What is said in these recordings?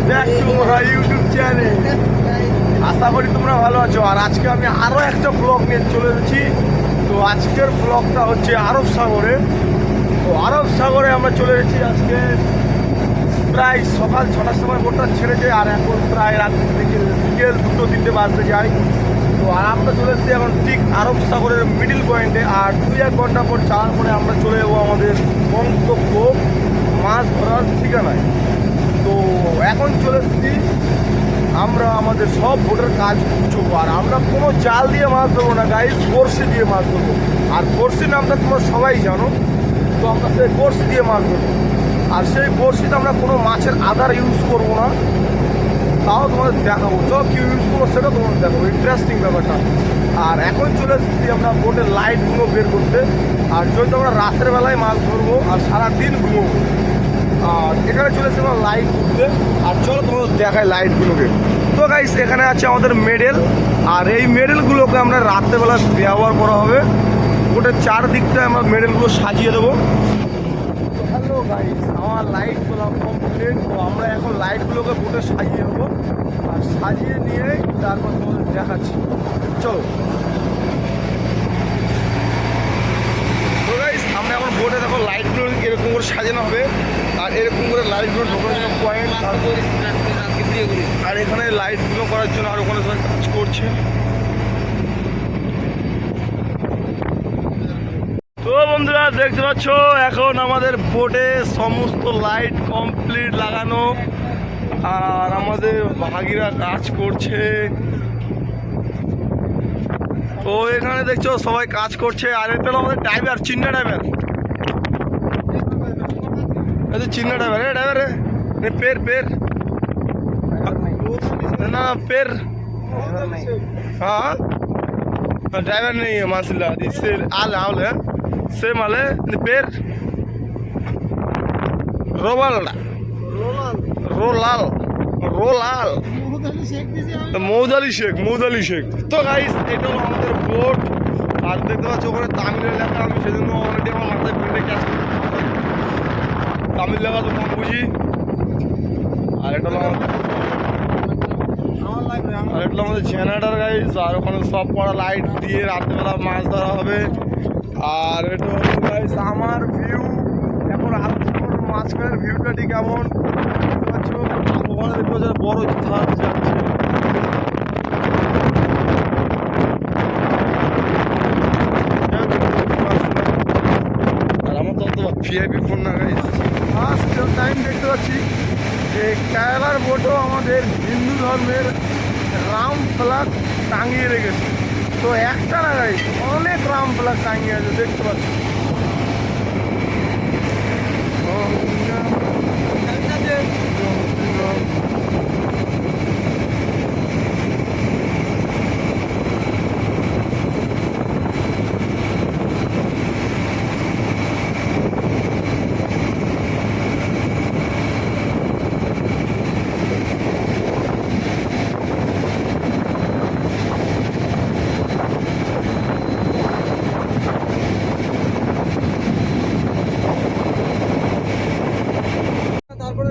Back to my YouTube channel. আশা করি তোমরা ভালো আছো। আর আজকে আমি আরও একটা ব্লগ নিয়ে চলে এসেছি। তো আজকের ব্লগটা হচ্ছে আরব সাগরে। তো আরব সাগরে আমরা চলে এসেছি আজকে প্রায় সকাল 6টার সময় বোটটা ছেড়েছে, আর এখন প্রায় রাত বিকেল 2-3টে বাজতে যায়। তো আর আমরা চলে এসেছি এখন ঠিক আরব সাগরের মিডিল পয়েন্টে। আর 2-1 ঘন্টা পর যাওয়ার পরে আমরা চলে যাবো আমাদের গন্তব্য মাছ ধরার ঠিকানায়। তো এখন চলে এসেছি আমরা আমাদের সব বোটের কাজ করবো। আর আমরা কোনো জাল দিয়ে মাছ ধরবো না গাইস, বড়শি দিয়ে মাছ ধরবো। আর বড়শির নামটা তোমরা সবাই জানো। তো আমরা সেই বড়শি দিয়ে মাছ ধরবো। আর সেই বড়শিতে আমরা কোনো মাছের আদার ইউজ করবো না, তাও তোমাদের দেখাবো। চলো কী ইউজ করবো সেটা তোমাদের দেখাবো, ইন্টারেস্টিং ব্যাপারটা। আর এখন চলে এসেছি আমরা বোটের লাইটগুলো বের করতে। আর যেহেতু আমরা রাত্রের বেলায় মাছ ধরবো আর সারাদিন ঘুমোবো, আর এখানে চলে এসেছি আমরা লাইট ঘুরতে। আর চলো তোমাদের দেখায় লাইটগুলোকে। তো গাইস এখানে আছে আমাদের মেডেল। আর এই মেডেলগুলোকে আমরা রাত্রেবেলা ব্যবহার করা হবে। বোটের চারদিকটা আমরা মেডেলগুলো সাজিয়ে দেবো। হ্যালো গাইস, আমার লাইটগুলো কমপ্লিট। তো আমরা এখন লাইটগুলোকে বোটে সাজিয়ে দেবো। আর সাজিয়ে নিয়ে তারপর তোমাদের দেখাচ্ছি, চলো। তো গাইস আমরা এখন বোটে দেখো লাইটগুলো এরকম করে সাজানো হবে। আর এরকম করে লাইটগুলো ঢোকানোর জন্য পয়েন্ট, আর এখানে লাইটগুলো করার জন্য আর ওখানে সবাই কাজ করছে। তো বন্ধুরা দেখতে পাচ্ছ এখন আমাদের বোটে সমস্ত লাইট কমপ্লিট লাগানো। আর আমাদের ভাগিরা কাজ করছে। তো এখানে দেখছো সবাই কাজ করছে। আর এটা হলো আমাদের driver, Chinna driver. Chinna driver, এ ড্রাইভার পের পের ना फिर हाँ ड्राइवर नहीं है माशाल्लाह, इससे आल आल है से माले फिर रोलाल रोलाल रोलाल মৌদালি শেখ। তো গাইস এটা হলো আমাদের বোট। আর দেখতে পাচ্ছ ওখানে তামিলের লেখা, আমি সেজন্য অলরেডি আমার মাথায় প্রিন্টে ক্যাচ তামিল লেখা তো কম বুঝি। আর এটা হলো আমাদের জেনারেটার গাইস। আর ওখানে সব পড়া লাইট দিয়ে রাত্রেবেলা মাছ ধরা হবে। আর এটা হলো গাইস আমার ভিউ। এখন মাঝখানের ভিউটা ঠিক কেমন দেখতে পাচ্ছ। ওখানে দেখতে পাচ্ছ বড় জাহাজ যাচ্ছে। আর আমার তো ভিআইপি ফোন না গাইস। ফার্স্ট টাইম দেখতে পাচ্ছি যে কেরালার বোটও আমাদের হিন্দু ধর্মের রাম ফ্ল্যাগ টাঙিয়ে রেখেছে। তো একটা না গাইস, অনেক রাম ফ্ল্যাগ টাঙিয়ে আছে দেখতে পাচ্ছি।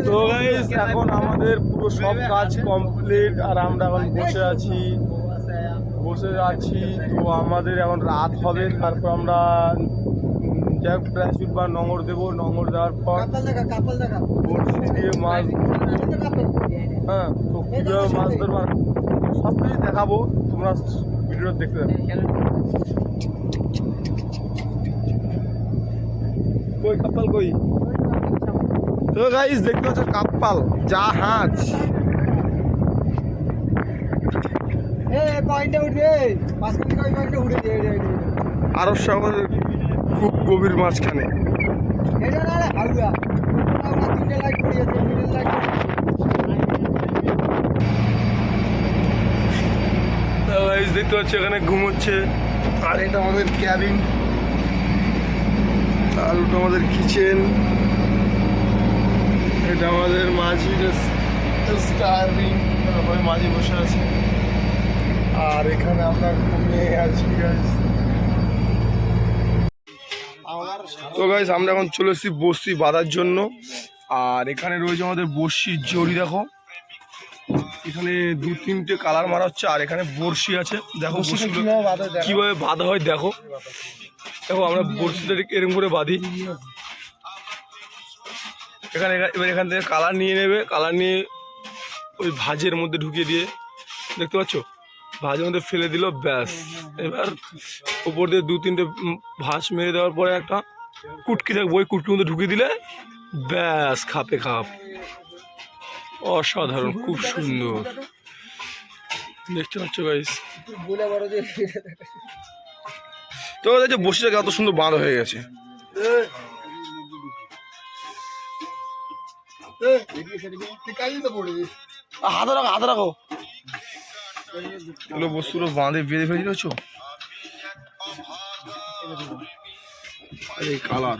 তো গাইস এখন আমাদের পুরো সব কাজ কমপ্লিট। আর আমরা এখন বসে আছি। তো আমাদের এখন রাত হবে, তারপর আমরা প্যারাশুট বা নোঙর দেবো। নোঙর দেওয়ার পর বড়শি দিয়ে মাছ, হ্যাঁ তো কীভাবে মাছ ধরবো সব কিছু দেখাবো, তোমরা ভিডিও দেখতে থাকো। কই কাপাল কই? তো গাইস দেখতে পাচ্ছ কাপ্পাল জাহাজ। আরব সাগরের খুব গভীর মাঝখানে। দেখতে পাচ্ছি এখানে ঘুমোচ্ছে। আর এটা আমাদের ক্যাবিন, আর ওটা আমাদের কিচেন। এটা আমাদের মাঝি স্টারিং, তারপরে মাঝি বসে আছে। আর এখানে আমরা ঘুমিয়ে আছি গাইস। তো গাইস আমরা এখন চলে এসেছি বড়শি বাঁধার জন্য। আর এখানে রয়েছে আমাদের বড়শির জড়ি, দেখো এখানে 2-3টে কালার মারা হচ্ছে, আর এখানে বড়শি আছে। দেখো বড়শিগুলো কিভাবে বাঁধা হয়, দেখো দেখো আমরা বড়শিটা এরকম করে বাঁধি। এখানে এবার এখান থেকে কালার নিয়ে নেবে, কালার নিয়ে ওই ভাঁজের মধ্যে ঢুকিয়ে দিয়ে, দেখতে পাচ্ছ ভাঁজের মধ্যে ফেলে দিল, ব্যাস। এবার উপর দিয়ে 2-3টে ভাঁজ মেরে দেওয়ার পরে একটা কুটকি থাকবে, ওই কুটকির মধ্যে ঢুকিয়ে দিলে ব্যাস, খাপে খাপ। অসাধারণ, খুব সুন্দর দেখতে পাচ্ছ গাইস। তো যে বসিটাকে এত সুন্দর বাঁধা হয়ে গেছে। হাতে রাখো, হাতে রাখো, এগুলো বস্তুগুলো বাঁধে বেঁধে ফেলে দিয়েছ। এই কালার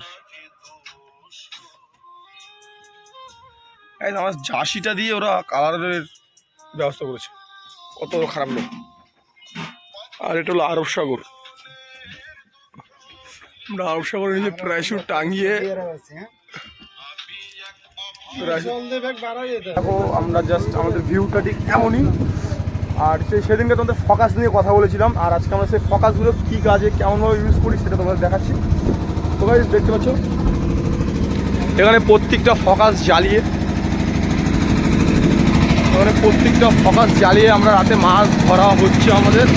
আমার জার্সিটা দিয়ে ওরা কালারের ব্যবস্থা করেছে, কত খারাপ লোক। আর এটা হলো আরব সাগর। আমরা আরব সাগরের নিচে প্যারাশুট টাঙিয়ে দেখো, আমরা জাস্ট আমাদের ভিউটা ঠিক এমনই। আর সেদিনকে তোমাদের ফোকাস নিয়ে কথা বলেছিলাম, আর আজকে আমরা সেই ফোকাসগুলো কী কাজে কেমনভাবে ইউজ করি সেটা তোমাদের দেখাচ্ছি। তো গাইস দেখতে পাচ্ছ এখানে প্রত্যেকটা ফোকাস জ্বালিয়ে, আমরা রাতে মাছ ধরা হচ্ছে আমাদের।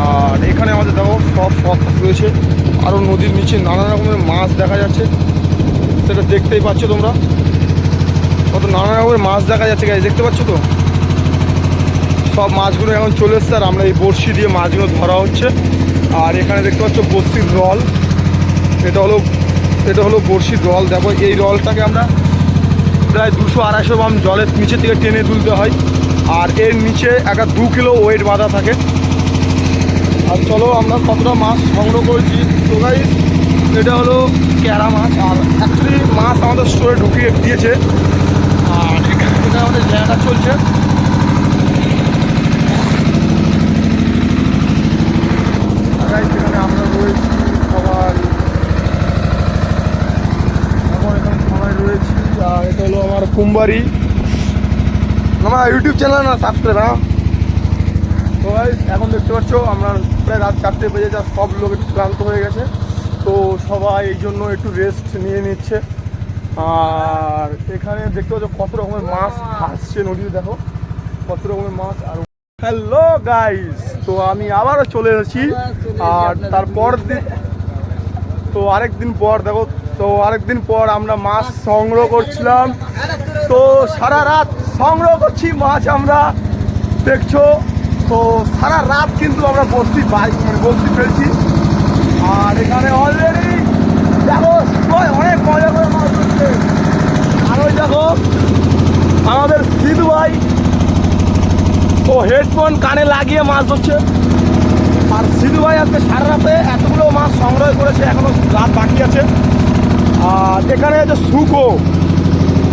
আর এখানে আমাদের দেখো সব ফোকাস রয়েছে, আরও নদীর নিচে নানা রকমের মাছ দেখা যাচ্ছে, সেটা দেখতেই পাচ্ছ তোমরা, কত নানা রকমের মাছ দেখা যাচ্ছে গাইস, দেখতে পাচ্ছ তো। সব মাছগুলো এখন চলে এসছে, আর আমরা এই বড়শি দিয়ে মাছগুলো ধরা হচ্ছে। আর এখানে দেখতে পাচ্ছ বড়শির রল, এটা হলো বড়শির রল। দেখো এই রলটাকে আমরা প্রায় 200-250 গ্রাম জলের নিচে থেকে টেনে তুলতে হয়, আর এর নিচে একটা 2 কিলো ওয়েট বাঁধা থাকে। আর চলো আমরা কতটা মাছ সংগ্রহ করেছি। তো গাইস এটা হলো ক্যারা মাছ, আর অ্যাকচুয়ালি মাছ আমাদের স্টোরে ঢুকিয়ে দিয়েছে, আর এটা আমাদের জায়গাটা চলছে। এখানে আমরা রয়েছি সবাই, সবাই রয়েছি। আর এটা হলো আমার কুম্বারি, আমার ইউটিউব চ্যানেল না, সাবস্ক্রাইব। হ্যাঁ তো এখন দেখতে পাচ্ছ আমরা প্রায় রাত 4টে বেজে যা, সব লোক একটু ক্লান্ত হয়ে গেছে, তো সবাই এই জন্য একটু রেস্ট নিয়ে নিচ্ছে। আর এখানে দেখতে পাচ্ছ কত রকমের মাছ ভাসছে নদীতে, দেখো কত রকমের মাছ। আর হ্যালো গাইস, তো আমি আবারও চলে এসেছি। আর তারপর তো আরেকদিন পর আমরা মাছ সংগ্রহ করছিলাম। তো সারা রাত সংগ্রহ করছি মাছ আমরা, দেখছো তো সারা রাত কিন্তু আমরা বসি ফেলছি। আর এখানে অলরেডি দেখো অনেক মজা করে মাছ ধরছে। আর ওই দেখো আমাদের সিধু ভাই, ও হেডফোন কানে লাগিয়ে মাছ ধরছে। আর সিধু ভাই আজকে সারা রাতে এতগুলো মাছ সংগ্রহ করেছে, এখনো রাত বাকি আছে। আর এখানে আছে সুকো,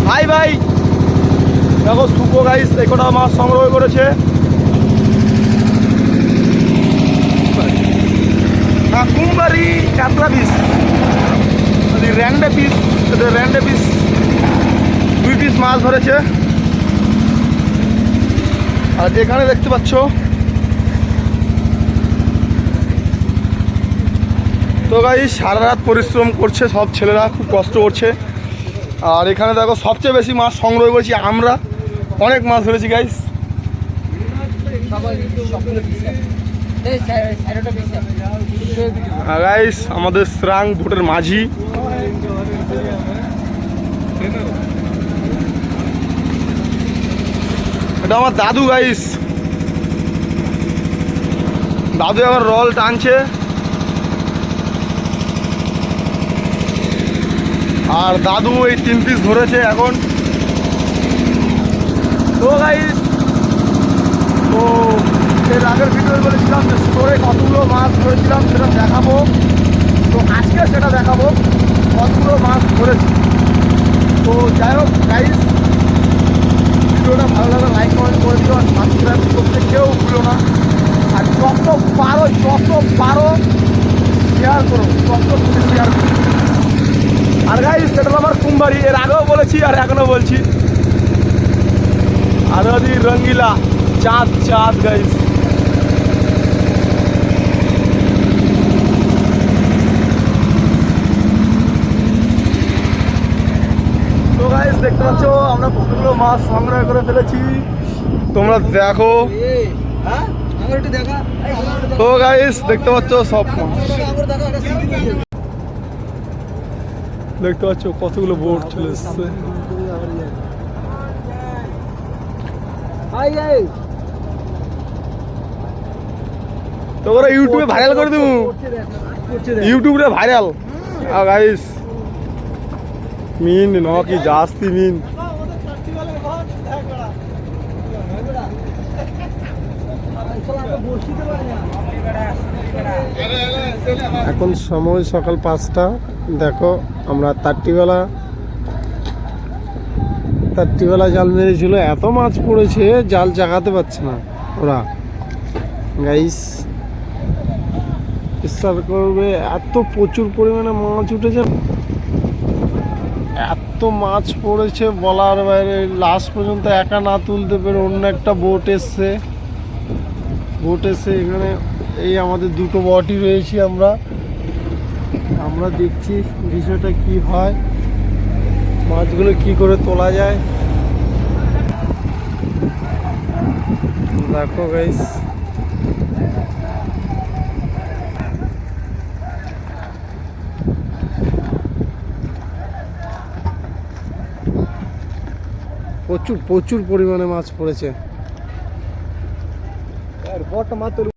ভাই দেখো সুকো গাইস এই কটা মাছ সংগ্রহ করেছে। কুম্বারি কাতলা পিস, র্যান্ডে পিস 2 পিস মাছ ধরেছে। আর এখানে দেখতে পাচ্ছ তো গাইস সারা রাত পরিশ্রম করছে সব ছেলেরা, খুব কষ্ট করছে। আর এখানে দেখো সবচেয়ে বেশি মাছ সংগ্রহ করেছি আমরা, অনেক মাছ ধরেছি গাইস। গাইস আমাদের স্রাং ভোটের মাঝি, এটা আমার দাদু গাইস, দাদু আবার রল টানছে। আর দাদু এই 3 পিস ধরেছে এখন। তো গাইস তো এর আগের ভিডিও বলেছিলাম যে স্টোরে কতগুলো মাছ ধরেছিলাম সেটা দেখাবো, তো আজকে সেটা দেখাবো কতগুলো মাছ ধরেছি। তো যাই হোক গাইস, ভিডিওটা ভালো লাগলে লাইক কমেন্ট করে দিও, আর সাবস্ক্রাইব করতে কেউ ভুলো না। আর যত পারো শেয়ার করো, শেয়ার করো। আর গাইস সেটা আমার কুম্বারি, এর আগেও বলেছি আর এখনও বলছি, আজাদি রঙ্গিলা চাঁদ চাঁদ গাইস। তো গাইস দেখতে পাচ্ছ আমরা কতগুলো মাছ সংগ্রহ করে ফেলেছি, তোমরা দেখো। তো গাইস দেখতে পাচ্ছ সব মাছ, দেখতে পাচ্ছ কতগুলো বোট চলে এসছে। তো ওরা ইউটিউবে ভাইরাল করে দেবো, ইউটিউবে ভাইরাল। গাইস मीन नो की जास्ती मीन এখন সময় সকাল 5টা। দেখো আমরা তাট্টিবেলা জাল মেরেছিল, এত মাছ পড়েছে জাল জাগাতে পারছে না ওরা। গাইস বিশ্বাস করবে এত প্রচুর পরিমাণে মাছ উঠেছে, এত মাছ পড়েছে বলার বাইরে। লাস্ট পর্যন্ত একা না তুলতে পেরে অন্য একটা বোট এসছে এখানে। এই আমাদের দুটো বটই রয়েছি আমরা দেখছি বিষয়টা কি হয়, মাছগুলো কি করে তোলা যায়। দেখো গাইস প্রচুর পরিমাণে মাছ পড়েছে। বটটা মাত্র